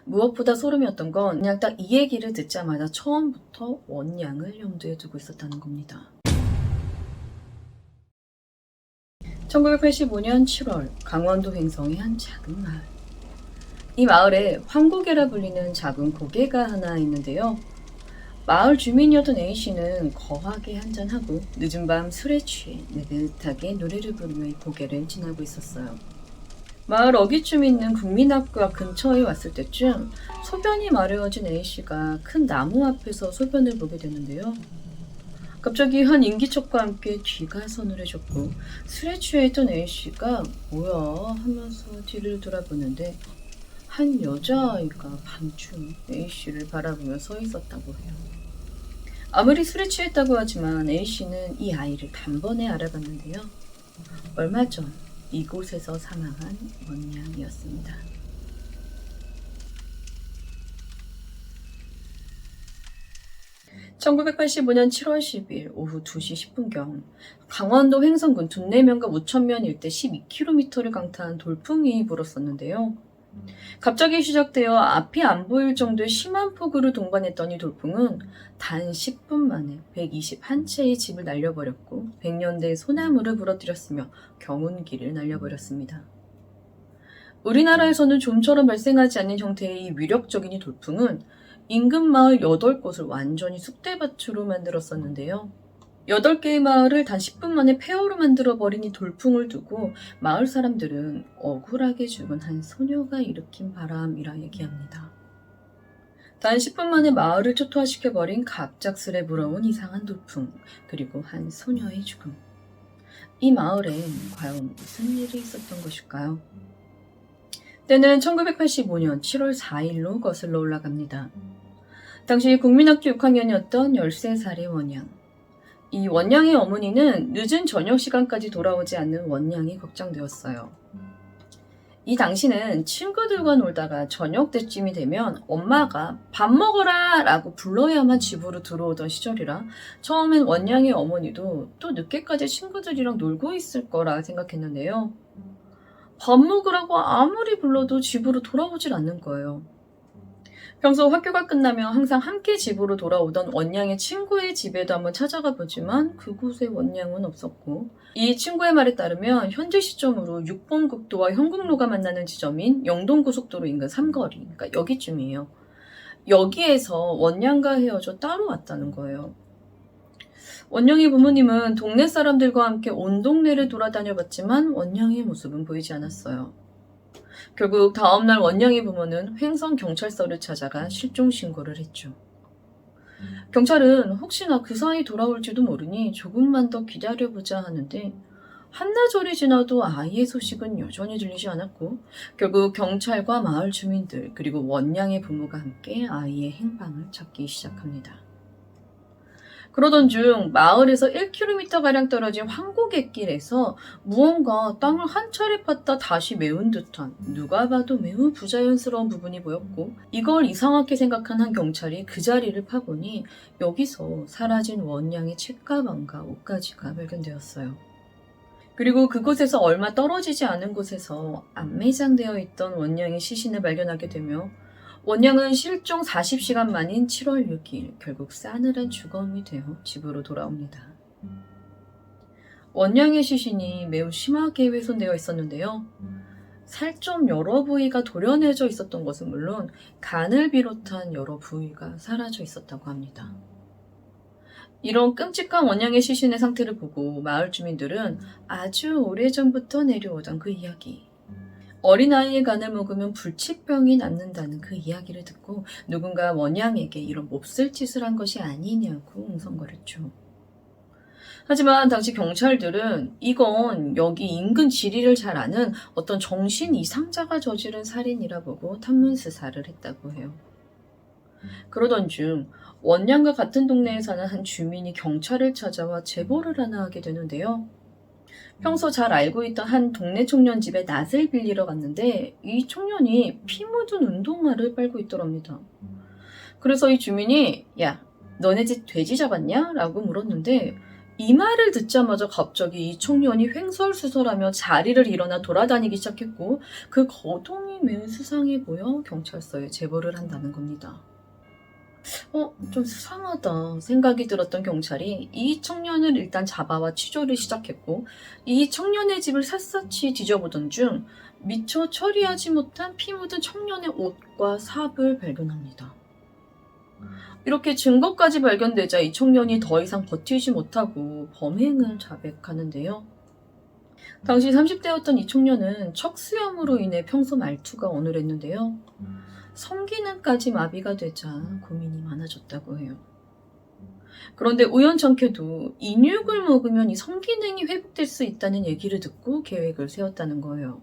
무엇보다 소름이었던 건 그냥 딱 이 얘기를 듣자마자 처음부터 원양을 염두에 두고 있었다는 겁니다. 1985년 7월 강원도 횡성의 한 작은 마을. 이 마을에 황고개라 불리는 작은 고개가 하나 있는데요. 마을 주민이었던 A씨는 거하게 한잔하고 늦은 밤 술에 취해 느긋하게 노래를 부르며 이 고개를 지나고 있었어요. 마을 어귀쯤 있는 국민학교 근처에 왔을 때쯤 소변이 마려워진 A씨가 큰 나무 앞에서 소변을 보게 되는데요. 갑자기 한 인기척과 함께 뒤가 서늘해졌고 술에 취해 있던 A씨가 뭐야 하면서 뒤를 돌아보는데 한 여자아이가 반쯤 A씨를 바라보며 서 있었다고 해요. 아무리 술에 취했다고 하지만 A씨는 이 아이를 단번에 알아봤는데요. 얼마 전 이곳에서 사망한 원양이었습니다. (1985년 7월 10일) 오후 2시 10분경 강원도 횡성군 둔내면과 우천면 일대 12km를 강타한 돌풍이 불었었는데요. 갑자기 시작되어 앞이 안 보일 정도의 심한 폭우를 동반했던 이 돌풍은 단 10분 만에 121채의 집을 날려버렸고 100년대의 소나무를 부러뜨렸으며 경운기를 날려버렸습니다. 우리나라에서는 좀처럼 발생하지 않는 형태의 이 위력적인 이 돌풍은 인근 마을 8곳을 완전히 쑥대밭으로 만들었었는데요. 8개의 마을을 단 10분 만에 폐허로 만들어버린 이 돌풍을 두고 마을 사람들은 억울하게 죽은 한 소녀가 일으킨 바람이라 얘기합니다. 단 10분 만에 마을을 초토화시켜버린 갑작스레 불어온 이상한 돌풍, 그리고 한 소녀의 죽음. 이 마을엔 과연 무슨 일이 있었던 것일까요? 때는 1985년 7월 4일로 거슬러 올라갑니다. 당시 국민학교 6학년이었던 13살의 원양. 이 원양의 어머니는 늦은 저녁 시간까지 돌아오지 않는 원양이 걱정되었어요. 이 당시는 친구들과 놀다가 저녁 때쯤이 되면 엄마가 밥 먹어라 라고 불러야만 집으로 들어오던 시절이라 처음엔 원양의 어머니도 또 늦게까지 친구들이랑 놀고 있을 거라 생각했는데요. 밥 먹으라고 아무리 불러도 집으로 돌아오질 않는 거예요. 평소 학교가 끝나면 항상 함께 집으로 돌아오던 원양의 친구의 집에도 한번 찾아가 보지만 그곳에 원양은 없었고, 이 친구의 말에 따르면 현재 시점으로 6번 국도와 현국로가 만나는 지점인 영동고속도로 인근 삼거리, 그러니까 여기쯤이에요. 여기에서 원양과 헤어져 따로 왔다는 거예요. 원양의 부모님은 동네 사람들과 함께 온 동네를 돌아다녀봤지만 원양의 모습은 보이지 않았어요. 결국 다음날 원양의 부모는 횡성경찰서를 찾아가 실종 신고를 했죠. 경찰은 혹시나 그 사이 돌아올지도 모르니 조금만 더 기다려보자 하는데 한나절이 지나도 아이의 소식은 여전히 들리지 않았고 결국 경찰과 마을 주민들 그리고 원양의 부모가 함께 아이의 행방을 찾기 시작합니다. 그러던 중 마을에서 1km가량 떨어진 황고갯길에서 무언가 땅을 한 차례 팠다 다시 메운 듯한 누가 봐도 매우 부자연스러운 부분이 보였고 이걸 이상하게 생각한 한 경찰이 그 자리를 파보니 여기서 사라진 원양의 책가방과 옷가지가 발견되었어요. 그리고 그곳에서 얼마 떨어지지 않은 곳에서 안매장되어 있던 원양의 시신을 발견하게 되며 원양은 실종 40시간 만인 7월 6일 결국 싸늘한 주검이 되어 집으로 돌아옵니다. 원양의 시신이 매우 심하게 훼손되어 있었는데요. 살점 여러 부위가 도려내져 있었던 것은 물론 간을 비롯한 여러 부위가 사라져 있었다고 합니다. 이런 끔찍한 원양의 시신의 상태를 보고 마을 주민들은 아주 오래전부터 내려오던 그 이야기, 어린아이의 간을 먹으면 불치병이 낫는다는 그 이야기를 듣고 누군가 원양에게 이런 몹쓸 짓을 한 것이 아니냐고 웅성거렸죠. 하지만 당시 경찰들은 이건 여기 인근 지리를 잘 아는 어떤 정신 이상자가 저지른 살인이라 보고 탐문 수사를 했다고 해요. 그러던 중 원양과 같은 동네에 사는 한 주민이 경찰을 찾아와 제보를 하나 하게 되는데요. 평소 잘 알고 있던 한 동네 청년 집에 낫을 빌리러 갔는데 이 청년이 피 묻은 운동화를 빨고 있더랍니다. 그래서 이 주민이 야, 너네 집 돼지 잡았냐? 라고 물었는데 이 말을 듣자마자 갑자기 이 청년이 횡설수설하며 자리를 일어나 돌아다니기 시작했고 그 거동이 매우 수상해 보여 경찰서에 제보를 한다는 겁니다. 좀 수상하다 생각이 들었던 경찰이 이 청년을 일단 잡아와 취조를 시작했고 이 청년의 집을 샅샅이 뒤져보던 중 미처 처리하지 못한 피 묻은 청년의 옷과 삽을 발견합니다. 이렇게 증거까지 발견되자 이 청년이 더 이상 버티지 못하고 범행을 자백하는데요. 당시 30대였던 이 청년은 척수염으로 인해 평소 말투가 어눌했는데요. 성기능까지 마비가 되자 고민이 많아졌다고 해요. 그런데 우연찮게도 인육을 먹으면 이 성기능이 회복될 수 있다는 얘기를 듣고 계획을 세웠다는 거예요.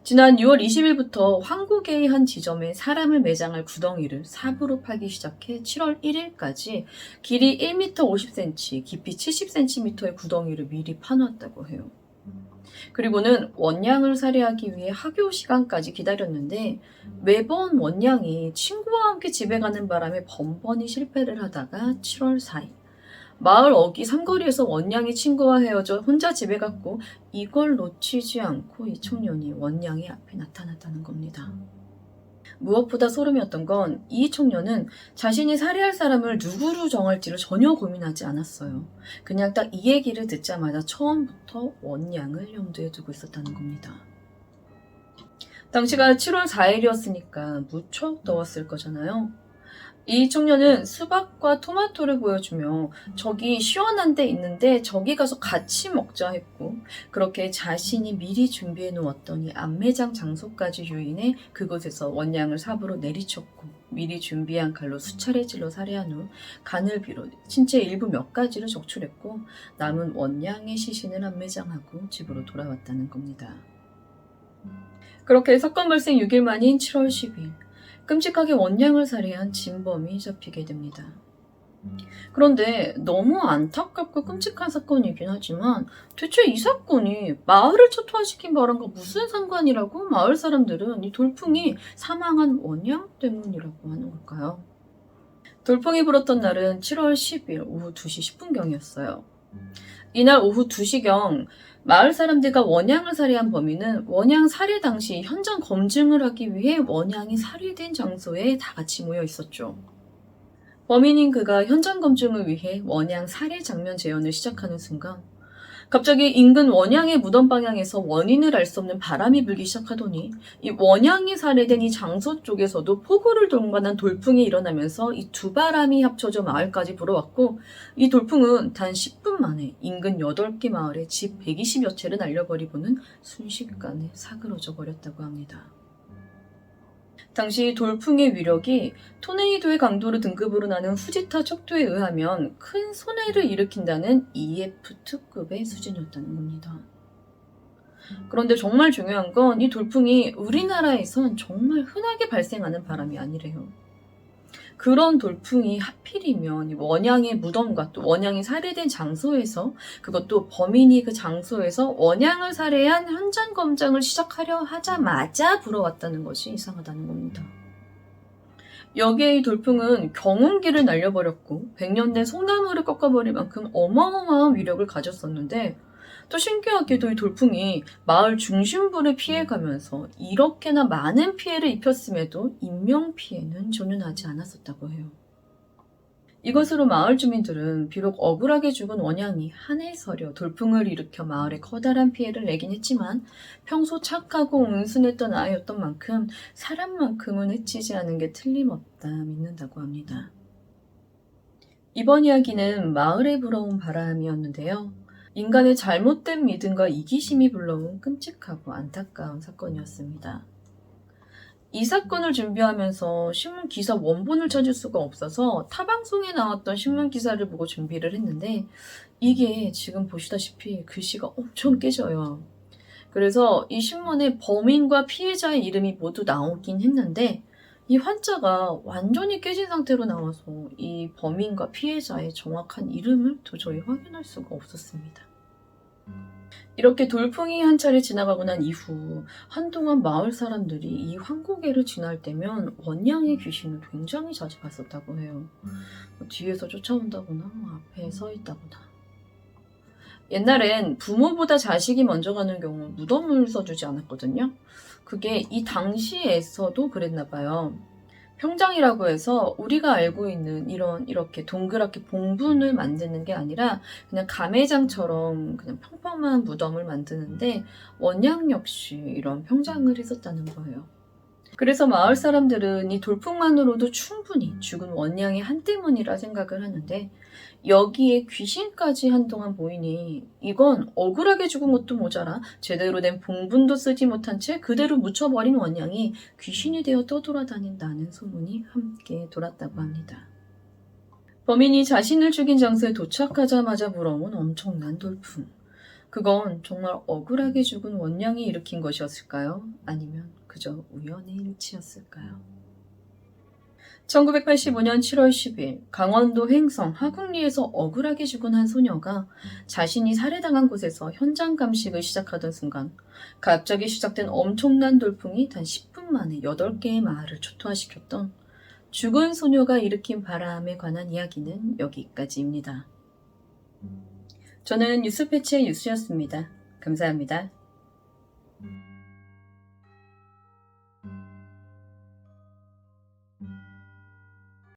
지난 6월 20일부터 한국의 한 지점에 사람을 매장할 구덩이를 삽으로 파기 시작해 7월 1일까지 길이 1m 50cm, 깊이 70cm의 구덩이를 미리 파놓았다고 해요. 그리고는 원양을 살해하기 위해 학교 시간까지 기다렸는데 매번 원양이 친구와 함께 집에 가는 바람에 번번이 실패를 하다가 7월 4일 마을 어귀 삼거리에서 원양이 친구와 헤어져 혼자 집에 갔고 이걸 놓치지 않고 이 청년이 원양의 앞에 나타났다는 겁니다. 무엇보다 소름이었던 건 이 청년은 자신이 살해할 사람을 누구로 정할지를 전혀 고민하지 않았어요. 그냥 딱 이 얘기를 듣자마자 처음부터 원양을 염두에 두고 있었다는 겁니다. 당시가 7월 4일이었으니까 무척 더웠을 거잖아요. 이 청년은 수박과 토마토를 보여주며 저기 시원한 데 있는데 저기 가서 같이 먹자 했고 그렇게 자신이 미리 준비해 놓았던 이 안매장 장소까지 유인해 그곳에서 원양을 삽으로 내리쳤고 미리 준비한 칼로 수차례 찔러 살해한 후 간을 비롯 신체 일부 몇 가지를 적출했고 남은 원양의 시신을 안매장하고 집으로 돌아왔다는 겁니다. 그렇게 사건 발생 6일 만인 7월 10일 끔찍하게 원양을 살해한 진범이 잡히게 됩니다. 그런데 너무 안타깝고 끔찍한 사건이긴 하지만 대체 이 사건이 마을을 초토화시킨 바람과 무슨 상관이라고 마을 사람들은 이 돌풍이 사망한 원양 때문이라고 하는 걸까요? 돌풍이 불었던 날은 7월 10일 오후 2시 10분경이었어요. 이날 오후 2시경 마을 사람들과 원양을 살해한 범인은 원양 살해 당시 현장 검증을 하기 위해 원양이 살해된 장소에 다 같이 모여 있었죠. 범인인 그가 현장 검증을 위해 원양 살해 장면 재현을 시작하는 순간 갑자기 인근 원양의 무덤 방향에서 원인을 알 수 없는 바람이 불기 시작하더니 이 원양이 살해된 이 장소 쪽에서도 폭우를 동반한 돌풍이 일어나면서 이 두 바람이 합쳐져 마을까지 불어왔고 이 돌풍은 단 10분 만에 인근 8개 마을의 집 120여 채를 날려버리고는 순식간에 사그러져 버렸다고 합니다. 당시 돌풍의 위력이 토네이도의 강도로 등급으로 나는 후지타 척도에 의하면 큰 손해를 일으킨다는 EF2급의 수준이었다는 겁니다. 그런데 정말 중요한 건 이 돌풍이 우리나라에선 정말 흔하게 발생하는 바람이 아니래요. 그런 돌풍이 하필이면 원양의 무덤과 또 원양이 살해된 장소에서 그것도 범인이 그 장소에서 원양을 살해한 현장 검증을 시작하려 하자마자 불어왔다는 것이 이상하다는 겁니다. 여기에 이 돌풍은 경운기를 날려버렸고 100년 된 소나무를 꺾어버릴 만큼 어마어마한 위력을 가졌었는데 또 신기하게도 이 돌풍이 마을 중심부를 피해가면서 이렇게나 많은 피해를 입혔음에도 인명피해는 전혀 나지 않았었다고 해요. 이것으로 마을 주민들은 비록 억울하게 죽은 원양이 한해 서려 돌풍을 일으켜 마을에 커다란 피해를 내긴 했지만 평소 착하고 온순했던 아이였던 만큼 사람만큼은 해치지 않은 게 틀림없다 믿는다고 합니다. 이번 이야기는 마을에 불어온 바람이었는데요. 인간의 잘못된 믿음과 이기심이 불러온 끔찍하고 안타까운 사건이었습니다. 이 사건을 준비하면서 신문 기사 원본을 찾을 수가 없어서 타방송에 나왔던 신문 기사를 보고 준비를 했는데 이게 지금 보시다시피 글씨가 엄청 깨져요. 그래서 이 신문에 범인과 피해자의 이름이 모두 나오긴 했는데 이 환자가 완전히 깨진 상태로 나와서 이 범인과 피해자의 정확한 이름을 도저히 확인할 수가 없었습니다. 이렇게 돌풍이 한 차례 지나가고 난 이후 한동안 마을 사람들이 이 황고개를 지날 때면 원양의 귀신을 굉장히 자주 봤었다고 해요. 뭐 뒤에서 쫓아온다거나 앞에 서 있다거나. 옛날엔 부모보다 자식이 먼저 가는 경우 무덤을 써주지 않았거든요. 그게 이 당시에서도 그랬나 봐요. 평장이라고 해서 우리가 알고 있는 이렇게 동그랗게 봉분을 만드는 게 아니라 그냥 가매장처럼 그냥 평평한 무덤을 만드는데 원양 역시 이런 평장을 했었다는 거예요. 그래서 마을 사람들은 이 돌풍만으로도 충분히 죽은 원양의 한때문이라 생각을 하는데 여기에 귀신까지 한동안 보이니 이건 억울하게 죽은 것도 모자라 제대로 된 봉분도 쓰지 못한 채 그대로 묻혀버린 원양이 귀신이 되어 떠돌아다닌다는 소문이 함께 돌았다고 합니다. 범인이 자신을 죽인 장소에 도착하자마자 불어온 엄청난 돌풍. 그건 정말 억울하게 죽은 원양이 일으킨 것이었을까요? 아니면 그저 우연의 일치였을까요? 1985년 7월 10일 강원도 횡성 하국리에서 억울하게 죽은 한 소녀가 자신이 살해당한 곳에서 현장 감식을 시작하던 순간 갑자기 시작된 엄청난 돌풍이 단 10분 만에 8개의 마을을 초토화시켰던 죽은 소녀가 일으킨 바람에 관한 이야기는 여기까지입니다. 저는 뉴스패치의 뉴스였습니다. 감사합니다.